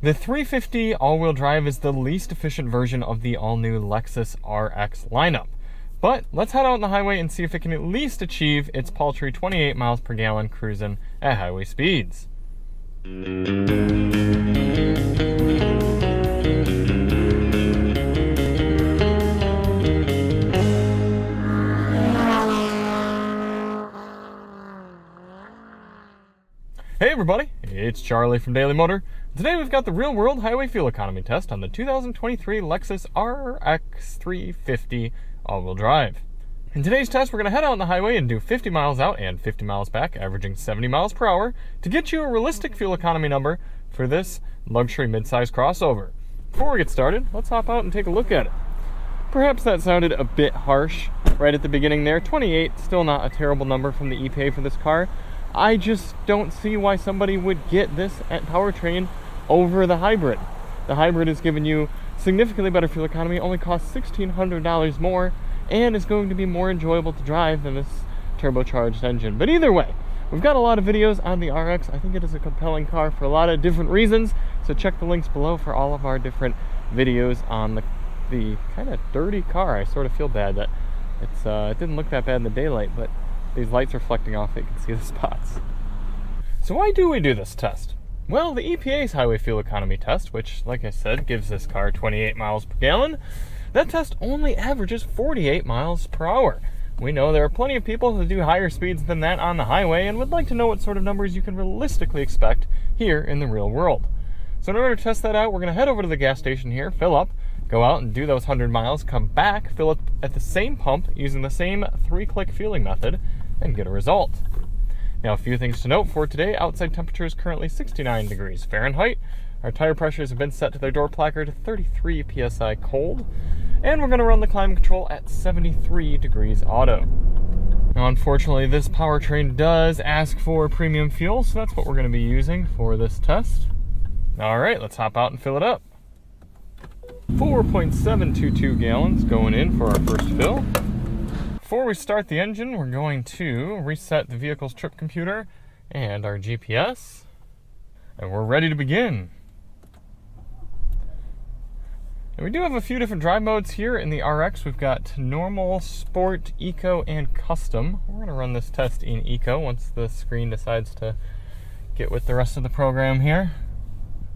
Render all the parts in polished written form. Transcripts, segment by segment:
The 350 all-wheel drive is the least efficient version of the all-new Lexus RX lineup. But let's head out on the highway and see if it can at least achieve its paltry 28 miles per gallon cruising at highway speeds. Hey everybody, it's Charlie from Daily Motor. Today we've got the real-world highway fuel economy test on the 2023 Lexus RX 350 all-wheel drive. In today's test, we're going to head out on the highway and do 50 miles out and 50 miles back, averaging 70 miles per hour to get you a realistic fuel economy number for this luxury midsize crossover. Before we get started, let's hop out and take a look at it. Perhaps that sounded a bit harsh right at the beginning there. 28, still not a terrible number from the EPA for this car. I just don't see why somebody would get this powertrain over the hybrid. The hybrid is giving you significantly better fuel economy, only costs $1,600 more, and is going to be more enjoyable to drive than this turbocharged engine. But either way, we've got a lot of videos on the RX. I think it is a compelling car for a lot of different reasons, so check the links below for all of our different videos on the kind of dirty car. I sort of feel bad that it didn't look that bad in the daylight, but these lights reflecting off it, you can see the spots. So why do we do this test? Well, the EPA's highway fuel economy test, which, like I said, gives this car 28 miles per gallon, that test only averages 48 miles per hour. We know there are plenty of people who do higher speeds than that on the highway and would like to know what sort of numbers you can realistically expect here in the real world. So in order to test that out, we're going to head over to the gas station here, fill up, go out and do those 100 miles, come back, fill up at the same pump using the same 3-click fueling method, and get a result. Now, a few things to note for today. Outside temperature is currently 69 degrees Fahrenheit. Our tire pressures have been set to their door placard 33 psi cold. And we're going to run the climate control at 73 degrees auto. Now, unfortunately, this powertrain does ask for premium fuel, so that's what we're going to be using for this test. All right, let's hop out and fill it up. 4.722 gallons going in for our first fill. Before we start the engine, we're going to reset the vehicle's trip computer and our GPS, and we're ready to begin. And we do have a few different drive modes here in the RX. We've got normal, sport, eco, and custom. We're going to run this test in eco once the screen decides to get with the rest of the program here.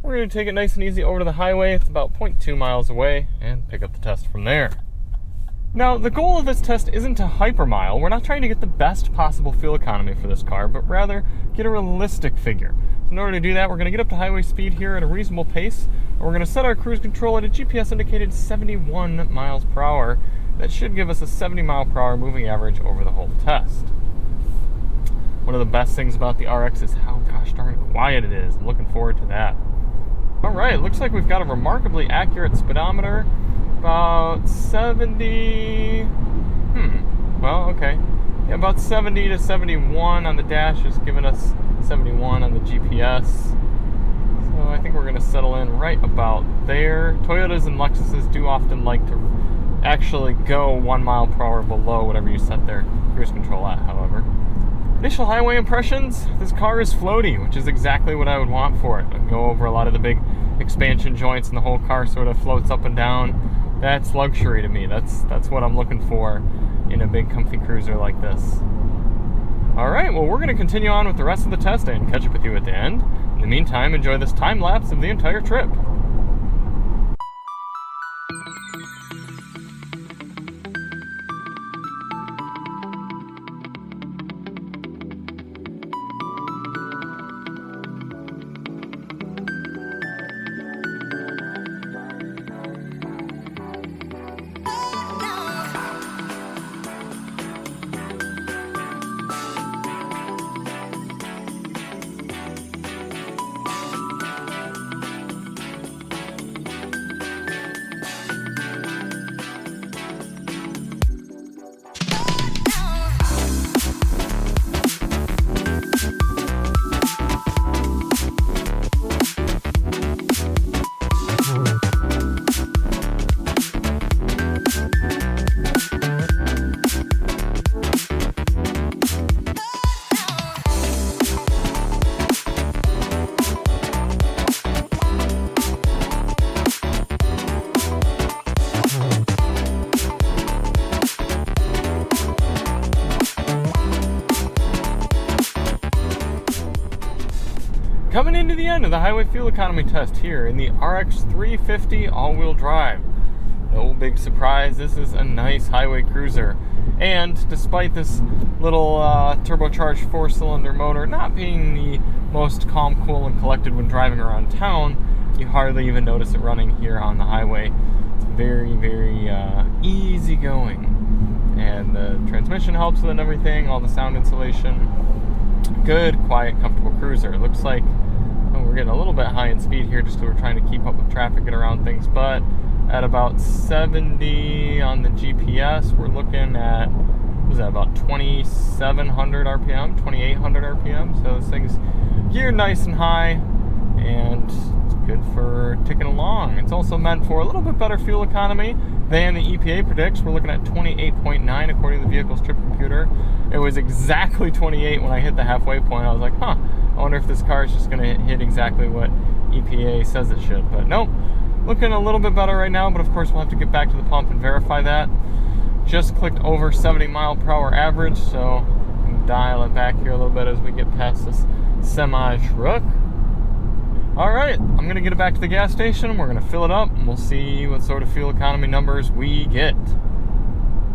We're going to take it nice and easy over to the highway. It's about 0.2 miles away, and pick up the test from there. Now, the goal of this test isn't to hypermile. We're not trying to get the best possible fuel economy for this car, but rather get a realistic figure. So in order to do that, we're going to get up to highway speed here at a reasonable pace, and we're going to set our cruise control at a GPS-indicated 71 miles per hour. That should give us a 70 mile per hour moving average over the whole test. One of the best things about the RX is how gosh darn quiet it is. I'm looking forward to that. All right, looks like we've got a remarkably accurate speedometer. About 70, well, okay. Yeah, about 70 to 71 on the dash is giving us 71 on the GPS. So I think we're going to settle in right about there. Toyotas and Lexuses do often like to actually go 1 mile per hour below whatever you set their cruise control at, however. Initial highway impressions, this car is floaty, which is exactly what I would want for it. I'd go over a lot of the big expansion joints and the whole car sort of floats up and down. That's luxury to me. That's what I'm looking for in a big comfy cruiser like this. All right, well, we're going to continue on with the rest of the test and catch up with you at the end. In the meantime, enjoy this time lapse of the entire trip. Coming into the end of the highway fuel economy test here in the RX 350 all-wheel drive. No big surprise, this is a nice highway cruiser. And despite this little turbocharged 4-cylinder motor not being the most calm, cool, and collected when driving around town, you hardly even notice it running here on the highway. It's very, very easy going. And the transmission helps with it and everything, all the sound insulation. Good, quiet, comfortable cruiser. It looks like we're getting a little bit high in speed here just because we're trying to keep up with traffic and around things, but at about 70 on the GPS, we're looking at, what is that, about 2,700 RPM, 2,800 RPM. So this thing's geared nice and high, and it's good for ticking along. It's also meant for a little bit better fuel economy than the EPA predicts. We're looking at 28.9 according to the vehicle's trip computer. It was exactly 28 when I hit the halfway point. I was like, I wonder if this car is just going to hit exactly what EPA says it should. But nope, looking a little bit better right now, but of course we'll have to get back to the pump and verify that. Just clicked over 70 mile per hour average, so we can dial it back here a little bit as we get past this semi-truck. Alright, I'm going to get it back to the gas station. We're going to fill it up, and we'll see what sort of fuel economy numbers we get.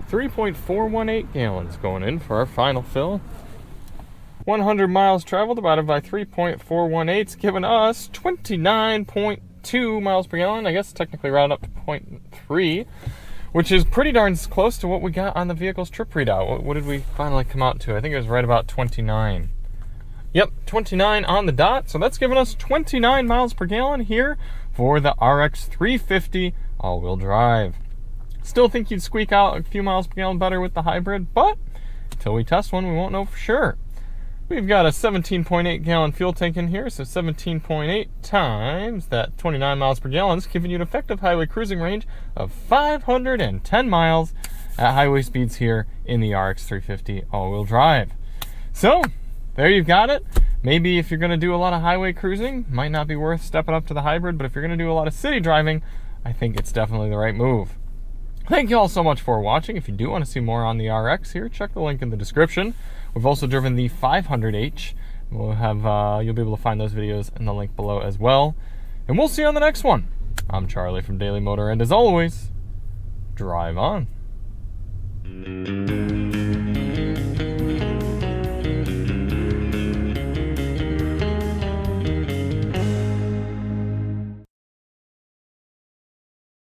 3.418 gallons going in for our final fill. 100 miles traveled divided by 3.418 is giving us 29.2 miles per gallon. I guess technically round up to 0.3, which is pretty darn close to what we got on the vehicle's trip readout. What did we finally come out to? I think it was right about 29. Yep, 29 on the dot. So that's giving us 29 miles per gallon here for the RX 350 all-wheel drive. Still think you'd squeak out a few miles per gallon better with the hybrid, but until we test one, we won't know for sure. We've got a 17.8 gallon fuel tank in here, so 17.8 times that 29 miles per gallon is giving you an effective highway cruising range of 510 miles at highway speeds here in the RX 350 all-wheel drive. So, there you've got it. Maybe if you're going to do a lot of highway cruising, might not be worth stepping up to the hybrid, but if you're going to do a lot of city driving, I think it's definitely the right move. Thank you all so much for watching. If you do want to see more on the RX here, check the link in the description. We've also driven the 500H. We'll have you'll be able to find those videos in the link below as well. And we'll see you on the next one. I'm Charlie from Daily Motor, and as always, drive on.